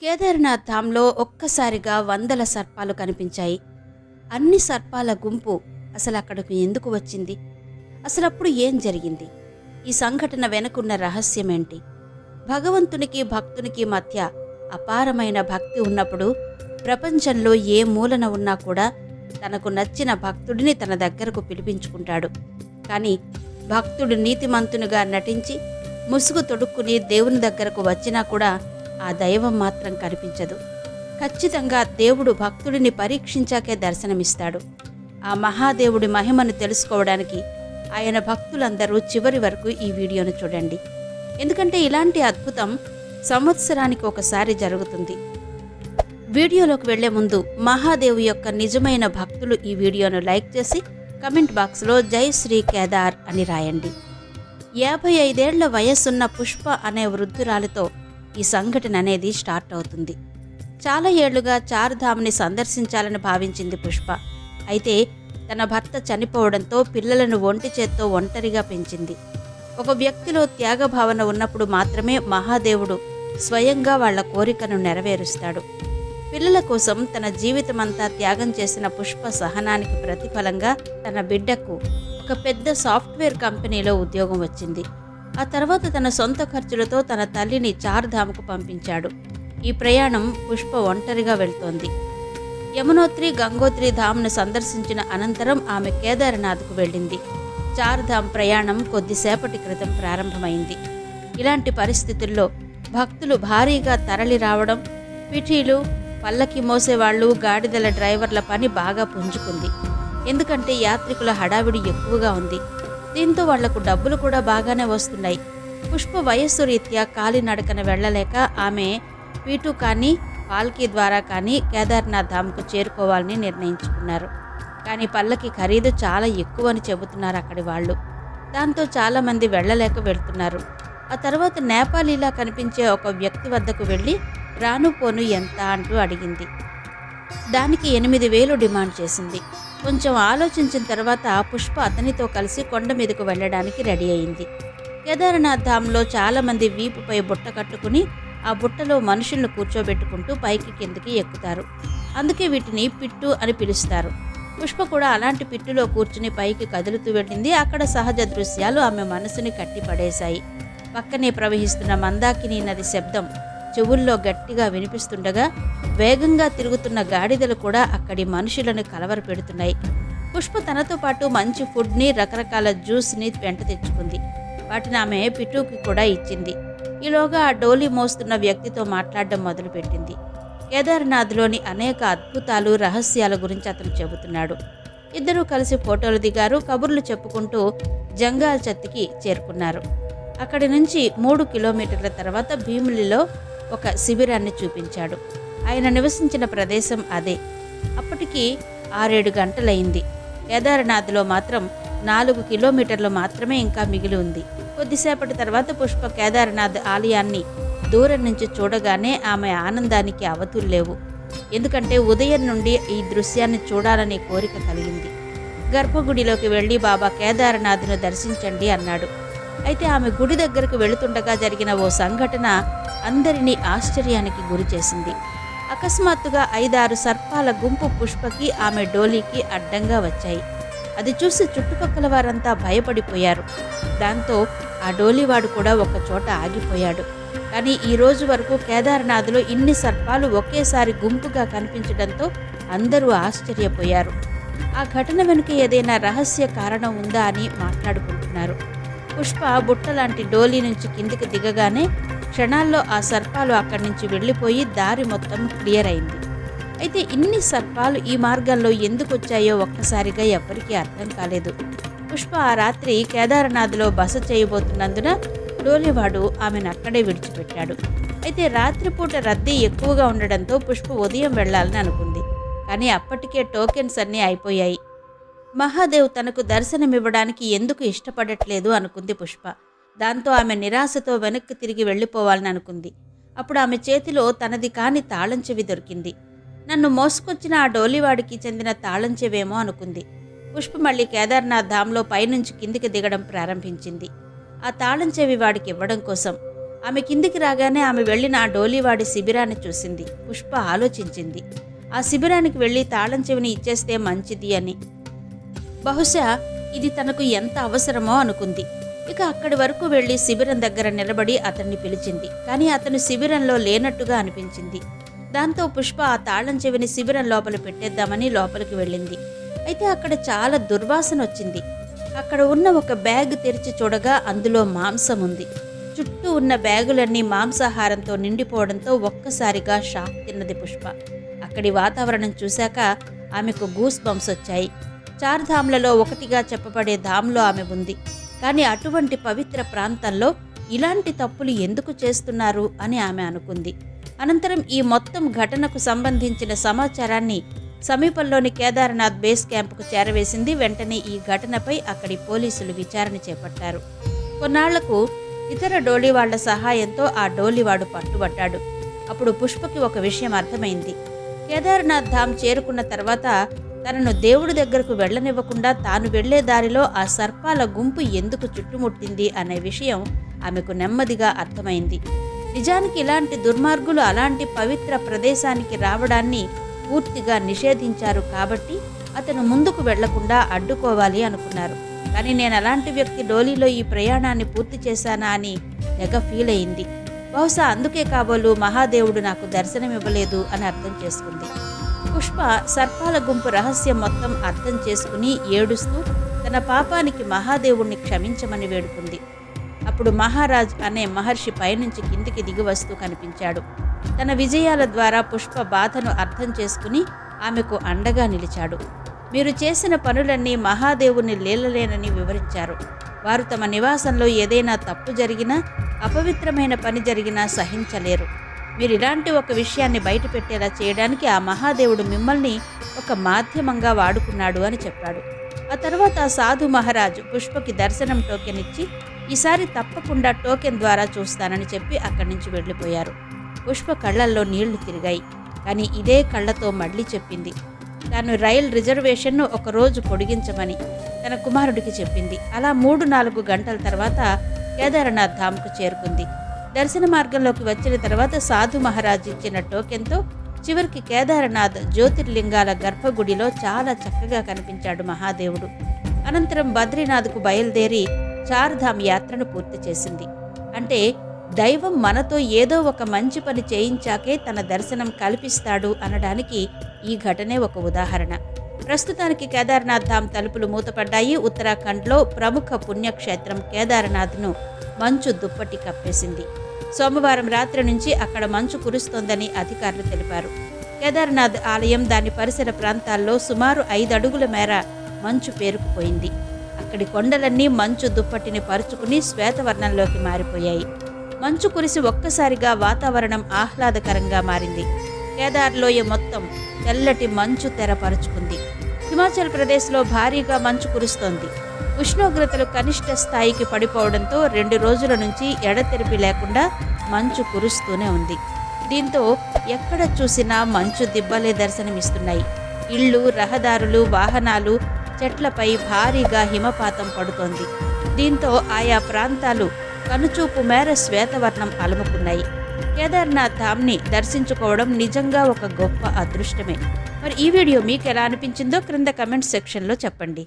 కేదార్నాథ్ ధామ్లో ఒక్కసారిగా వందల సర్పాలు కనిపించాయి. అన్ని సర్పాల గుంపు అసలు అక్కడకు ఎందుకు వచ్చింది? అసలప్పుడు ఏం జరిగింది? ఈ సంఘటన వెనుకున్న రహస్యమేంటి? భగవంతునికి భక్తునికి మధ్య అపారమైన భక్తి ఉన్నప్పుడు ప్రపంచంలో ఏ మూలన ఉన్నా కూడా తనకు నచ్చిన భక్తుడిని తన దగ్గరకు పిలిపించుకుంటాడు. కానీ భక్తుడు నీతిమంతునిగా నటించి ముసుగు తొడుక్కుని దేవుని దగ్గరకు వచ్చినా కూడా ఆ దైవం మాత్రం కనిపించదు. ఖచ్చితంగా దేవుడు భక్తుడిని పరీక్షించాకే దర్శనమిస్తాడు. ఆ మహాదేవుడి మహిమను తెలుసుకోవడానికి ఆయన భక్తులందరూ చివరి వరకు ఈ వీడియోను చూడండి. ఎందుకంటే ఇలాంటి అద్భుతం సంవత్సరానికి ఒకసారి జరుగుతుంది. వీడియోలోకి వెళ్లే ముందు మహాదేవు యొక్క నిజమైన భక్తులు ఈ వీడియోను లైక్ చేసి కమెంట్ బాక్స్లో జై శ్రీ కేదార్ అని రాయండి. 55 ఏళ్ల వయస్సున్న పుష్ప అనే వృద్ధురాలితో ఈ సంఘటన అనేది స్టార్ట్ అవుతుంది. చాలా ఏళ్లుగా చార్ధామ్ని సందర్శించాలని భావించింది పుష్ప. అయితే తన భర్త చనిపోవడంతో పిల్లలను ఒంటి చేత్తో ఒంటరిగా పెంచింది. ఒక వ్యక్తిలో త్యాగభావన ఉన్నప్పుడు మాత్రమే మహాదేవుడు స్వయంగా వాళ్ల కోరికను నెరవేరుస్తాడు. పిల్లల కోసం తన జీవితమంతా త్యాగం చేసిన పుష్ప సహనానికి ప్రతిఫలంగా తన బిడ్డకు ఒక పెద్ద సాఫ్ట్వేర్ కంపెనీలో ఉద్యోగం వచ్చింది. ఆ తర్వాత తన సొంత ఖర్చులతో తన తల్లిని చార్ధామ్కు పంపించాడు. ఈ ప్రయాణం పుష్ప ఒంటరిగా వెళ్తోంది. యమునోత్రి గంగోత్రి ధామ్ను సందర్శించిన అనంతరం ఆమె కేదార్నాథ్కు వెళ్ళింది. చార్ధామ్ ప్రయాణం కొద్దిసేపటి క్రితం ప్రారంభమైంది. ఇలాంటి పరిస్థితుల్లో భక్తులు భారీగా తరలి రావడం, పిఠీలు, పల్లకి మోసేవాళ్లు, గాడిదల డ్రైవర్ల పని బాగా పుంజుకుంది. ఎందుకంటే యాత్రికుల హడావిడి ఎక్కువగా ఉంది. దీంతో వాళ్లకు డబ్బులు కూడా బాగానే వస్తున్నాయి. పుష్ప వయస్సు రీత్యా కాలినడకన వెళ్లలేక ఆమె పీటు కానీ పాల్కీ ద్వారా కానీ కేదార్నాథ్ ధామ్కు చేరుకోవాలని నిర్ణయించుకున్నారు. కానీ పల్లకి ఖరీదు చాలా ఎక్కువ అని చెబుతున్నారు అక్కడి వాళ్ళు. దాంతో చాలామంది వెళ్లలేక వెళ్తున్నారు. ఆ తర్వాత నేపాలీలా కనిపించే ఒక వ్యక్తి వద్దకు వెళ్ళి రాను పోను ఎంత అంటూ అడిగింది. దానికి 8,000 డిమాండ్ చేసింది. కొంచెం ఆలోచించిన తర్వాత పుష్ప అతనితో కలిసి కొండ మీదకు వెళ్లడానికి రెడీ అయింది. కేదార్నాథ్ ధామ్లో చాలామంది వీపుపై బుట్ట కట్టుకుని ఆ బుట్టలో మనుషులను కూర్చోబెట్టుకుంటూ పైకి కిందకి ఎక్కుతారు. అందుకే వీటిని పిట్టు అని పిలుస్తారు. పుష్ప కూడా అలాంటి పిట్టులో కూర్చుని పైకి కదులుతూ వెళ్ళింది. అక్కడ సహజ దృశ్యాలు ఆమె మనసుని కట్టిపడేశాయి. పక్కనే ప్రవహిస్తున్న మందాకిని నది శబ్దం చెవుల్లో గట్టిగా వినిపిస్తుండగా వేగంగా తిరుగుతున్న గాడిదలు కూడా అక్కడి మనుషులను కలవరపెడుతున్నాయి. పుష్ప తనతో పాటు మంచి ఫుడ్ని, రకరకాల జ్యూస్ని వెంట తెచ్చుకుంది. వాటిని ఆమె పిట్టుకి కూడా ఇచ్చింది. ఈలోగా ఆ డోలీ మోస్తున్న వ్యక్తితో మాట్లాడడం మొదలుపెట్టింది. కేదార్నాథ్లోని అనేక అద్భుతాలు, రహస్యాల గురించి అతను చెబుతున్నాడు. ఇద్దరూ కలిసి ఫోటోలు దిగారు. కబుర్లు చెప్పుకుంటూ జంగాల్ చత్తికి చేరుకున్నారు. అక్కడి నుంచి 3 కిలోమీటర్ల తర్వాత భీమిలిలో ఒక శిబిరాన్ని చూపించాడు. ఆయన నివసించిన ప్రదేశం అదే. అప్పటికి 6-7 గంటలైంది. కేదార్నాథ్లో మాత్రం 4 కిలోమీటర్లు మాత్రమే ఇంకా మిగిలి ఉంది. కొద్దిసేపటి తర్వాత పుష్ప కేదార్నాథ్ ఆలయాన్ని దూరం నుంచి చూడగానే ఆమె ఆనందానికి అవతుల్లేవు. ఎందుకంటే ఉదయం నుండి ఈ దృశ్యాన్ని చూడాలనే కోరిక కలిగింది. గర్భగుడిలోకి వెళ్ళి బాబా కేదార్నాథ్ను దర్శించండి అన్నాడు. అయితే ఆమె గుడి దగ్గరకు వెళుతుండగా జరిగిన ఓ సంఘటన అందరినీ ఆశ్చర్యానికి గురి చేసింది. అకస్మాత్తుగా 5-6 సర్పాల గుంపు పుష్పకి, ఆమె డోలీకి అడ్డంగా వచ్చాయి. అది చూసి చుట్టుపక్కల వారంతా భయపడిపోయారు. దాంతో ఆ డోలీవాడు కూడా ఒక చోట ఆగిపోయాడు. కానీ ఈ రోజు వరకు కేదార్నాథ్లో ఇన్ని సర్పాలు ఒకేసారి గుంపుగా కనిపించడంతో అందరూ ఆశ్చర్యపోయారు. ఆ ఘటన వెనుక ఏదైనా రహస్య కారణం ఉందా అని మాట్లాడుకుంటున్నారు. పుష్ప బుట్టలాంటి డోలీ నుంచి కిందికి దిగగానే క్షణాల్లో ఆ సర్పాలు అక్కడి నుంచి వెళ్ళిపోయి దారి మొత్తం క్లియర్ అయింది. అయితే ఇన్ని సర్పాలు ఈ మార్గంలో ఎందుకు వచ్చాయో ఒక్కసారిగా ఎవ్వరికీ అర్థం కాలేదు. పుష్ప ఆ రాత్రి కేదార్నాథ్లో బస చేయబోతున్నందున డోలీవాడు ఆమెను అక్కడే విడిచిపెట్టాడు. అయితే రాత్రిపూట రద్దీ ఎక్కువగా ఉండడంతో పుష్ప ఉదయం వెళ్లాలని అనుకుంది. కానీ అప్పటికే టోకెన్స్ అన్నీ అయిపోయాయి. మహాదేవ్ తనకు దర్శనమివ్వడానికి ఎందుకు ఇష్టపడట్లేదు అనుకుంది పుష్ప. దాంతో ఆమె నిరాశతో వెనక్కి తిరిగి వెళ్ళిపోవాలని అనుకుంది. అప్పుడు ఆమె చేతిలో తనది కాని తాళం చెవి దొరికింది. నన్ను మోసుకొచ్చిన ఆ డోలీవాడికి చెందిన తాళం చెవేమో అనుకుంది. పుష్ప మళ్ళీ కేదార్నాథ్ ధామ్లో పైనుంచి కిందికి దిగడం ప్రారంభించింది. ఆ తాళం చెవి వాడికి ఇవ్వడం కోసం ఆమె కిందికి రాగానే ఆమె వెళ్ళిన ఆ డోలీవాడి శిబిరాన్ని చూసింది. పుష్ప ఆలోచించింది, ఆ శిబిరానికి వెళ్ళి తాళం చెవిని ఇచ్చేస్తే మంచిది అని. బహుశా ఇది తనకు ఎంత అవసరమో అనుకుంది. ఇక అక్కడి వరకు వెళ్ళి శిబిరం దగ్గర నిలబడి అతన్ని పిలిచింది. కానీ అతను శిబిరంలో లేనట్టుగా అనిపించింది. దాంతో పుష్ప ఆ తాళం చెవిని శిబిరం లోపల పెట్టేద్దామని లోపలికి వెళ్ళింది. అయితే అక్కడ చాలా దుర్వాసన వచ్చింది. అక్కడ ఉన్న ఒక బ్యాగ్ తెరిచి చూడగా అందులో మాంసం ఉంది. చుట్టూ ఉన్న బ్యాగులన్నీ మాంసాహారంతో నిండిపోవడంతో ఒక్కసారిగా షాక్ తిన్నది పుష్ప. అక్కడి వాతావరణం చూశాక ఆమెకు గూస్ బంప్స్ వచ్చాయి. 4 ధామ్లలో ఒకటిగా చెప్పబడే ధామ్లో ఆమె ఉంది. కానీ అటువంటి పవిత్ర ప్రాంతంలో ఇలాంటి తప్పులు ఎందుకు చేస్తున్నారు అని ఆమె అనుకుంది. అనంతరం ఈ మొత్తం ఘటనకు సంబంధించిన సమాచారాన్ని సమీపంలోని కేదార్నాథ్ బేస్ క్యాంపుకు చేరవేసింది. వెంటనే ఈ ఘటనపై అక్కడి పోలీసులు విచారణ చేపట్టారు. కొన్నాళ్లకు ఇతర డోలీవాళ్ల సహాయంతో ఆ డోలీవాడు పట్టుబట్టాడు. అప్పుడు పుష్పకి ఒక విషయం అర్థమైంది. కేదార్నాథ్ ధామ్ చేరుకున్న తర్వాత తనను దేవుడి దగ్గరకు వెళ్లనివ్వకుండా తాను వెళ్లే దారిలో ఆ సర్పాల గుంపు ఎందుకు చుట్టుముట్టింది అనే విషయం ఆమెకు నెమ్మదిగా అర్థమైంది. నిజానికి ఇలాంటి దుర్మార్గులు అలాంటి పవిత్ర ప్రదేశానికి రావడాన్ని పూర్తిగా నిషేధించారు కాబట్టి అతను ముందుకు వెళ్లకుండా అడ్డుకోవాలి అనుకున్నారు. కానీ నేను అలాంటి వ్యక్తి డోలీలో ఈ ప్రయాణాన్ని పూర్తి చేశానా అని తెగ ఫీల్ అయింది. బహుశా అందుకే కాబోలు మహాదేవుడు నాకు దర్శనమివ్వలేదు అని అర్థం చేసుకుంది. పుష్ప సర్పాల గుంపు రహస్యం మొత్తం అర్థం చేసుకుని ఏడుస్తూ తన పాపానికి మహాదేవుణ్ణి క్షమించమని వేడుకుంది. అప్పుడు మహారాజ్ అనే మహర్షి పైనుంచి కిందికి దిగి వస్తూ కనిపించాడు. తన విజయాల ద్వారా పుష్ప బాధను అర్థం చేసుకుని ఆమెకు అండగా నిలిచాడు. మీరు చేసిన పనులన్నీ మహాదేవుని లీలలేనని వివరించారు. వారు తమ నివాసంలో ఏదైనా తప్పు జరిగినా, అపవిత్రమైన పని జరిగినా సహించలేరు. మీరు ఇలాంటి ఒక విషయాన్ని బయటపెట్టేలా చేయడానికి ఆ మహాదేవుడు మిమ్మల్ని ఒక మాధ్యమంగా వాడుకున్నాడు అని చెప్పాడు. ఆ తర్వాత సాధు మహారాజు పుష్పకి దర్శనం టోకెన్ ఇచ్చి ఈసారి తప్పకుండా టోకెన్ ద్వారా చూస్తానని చెప్పి అక్కడి నుంచి వెళ్ళిపోయారు. పుష్ప కళ్లల్లో నీళ్లు తిరిగాయి. కానీ ఇదే కళ్లతో మళ్ళీ చెప్పింది తాను రైల్ రిజర్వేషన్ను ఒకరోజు పొడిగించమని తన కుమారుడికి చెప్పింది. అలా 3-4 గంటల తర్వాత కేదార్నాథ్ ధామ్కు చేరుకుంది. దర్శన మార్గంలోకి వచ్చిన తర్వాత సాధు మహారాజ్ ఇచ్చిన టోకెన్తో చివరికి కేదార్నాథ్ జ్యోతిర్లింగాల గర్భగుడిలో చాలా చక్కగా కనిపించాడు మహాదేవుడు. అనంతరం బద్రీనాథ్కు బయలుదేరి 4 ధామ్ యాత్రను పూర్తి చేసింది. అంటే దైవం మనతో ఏదో ఒక మంచి పని చేయించాకే తన దర్శనం కల్పిస్తాడు అనడానికి ఈ ఘటనే ఒక ఉదాహరణ. ప్రస్తుతానికి కేదార్నాథ్ ధామ్ తలుపులు మూతపడ్డాయి. ఉత్తరాఖండ్లో ప్రముఖ పుణ్యక్షేత్రం కేదార్నాథ్ను మంచు దుప్పటి కప్పేసింది. సోమవారం రాత్రి నుంచి అక్కడ మంచు కురుస్తోందని అధికారులు తెలిపారు. కేదార్నాథ్ ఆలయం, దాని పరిసర ప్రాంతాల్లో సుమారు 5 అడుగుల మేర మంచు పేరుకుపోయింది. అక్కడి కొండలన్నీ మంచు దుప్పటిని పరుచుకుని శ్వేతవర్ణంలోకి మారిపోయాయి. మంచు కురిసి ఒక్కసారిగా వాతావరణం ఆహ్లాదకరంగా మారింది. కేదార్ లోయ మొత్తం తెల్లటి మంచు తెరపరుచుకుంది. హిమాచల్ ప్రదేశ్లో భారీగా మంచు కురుస్తోంది. ఉష్ణోగ్రతలు కనిష్ట స్థాయికి పడిపోవడంతో 2 రోజుల నుంచి ఎడతెరిపి లేకుండా మంచు కురుస్తూనే ఉంది. దీంతో ఎక్కడ చూసినా మంచు దిబ్బలే దర్శనమిస్తున్నాయి. ఇళ్ళు, రహదారులు, వాహనాలు, చెట్లపై భారీగా హిమపాతం పడుతోంది. దీంతో ఆయా ప్రాంతాలు కనుచూపు మేర శ్వేతవర్ణం అలుముకున్నాయి. కేదార్నాథ్ ధామ్ని దర్శించుకోవడం నిజంగా ఒక గొప్ప అదృష్టమే. మరి ఈ వీడియో మీకు ఎలా అనిపించిందో క్రింద కమెంట్ సెక్షన్లో చెప్పండి.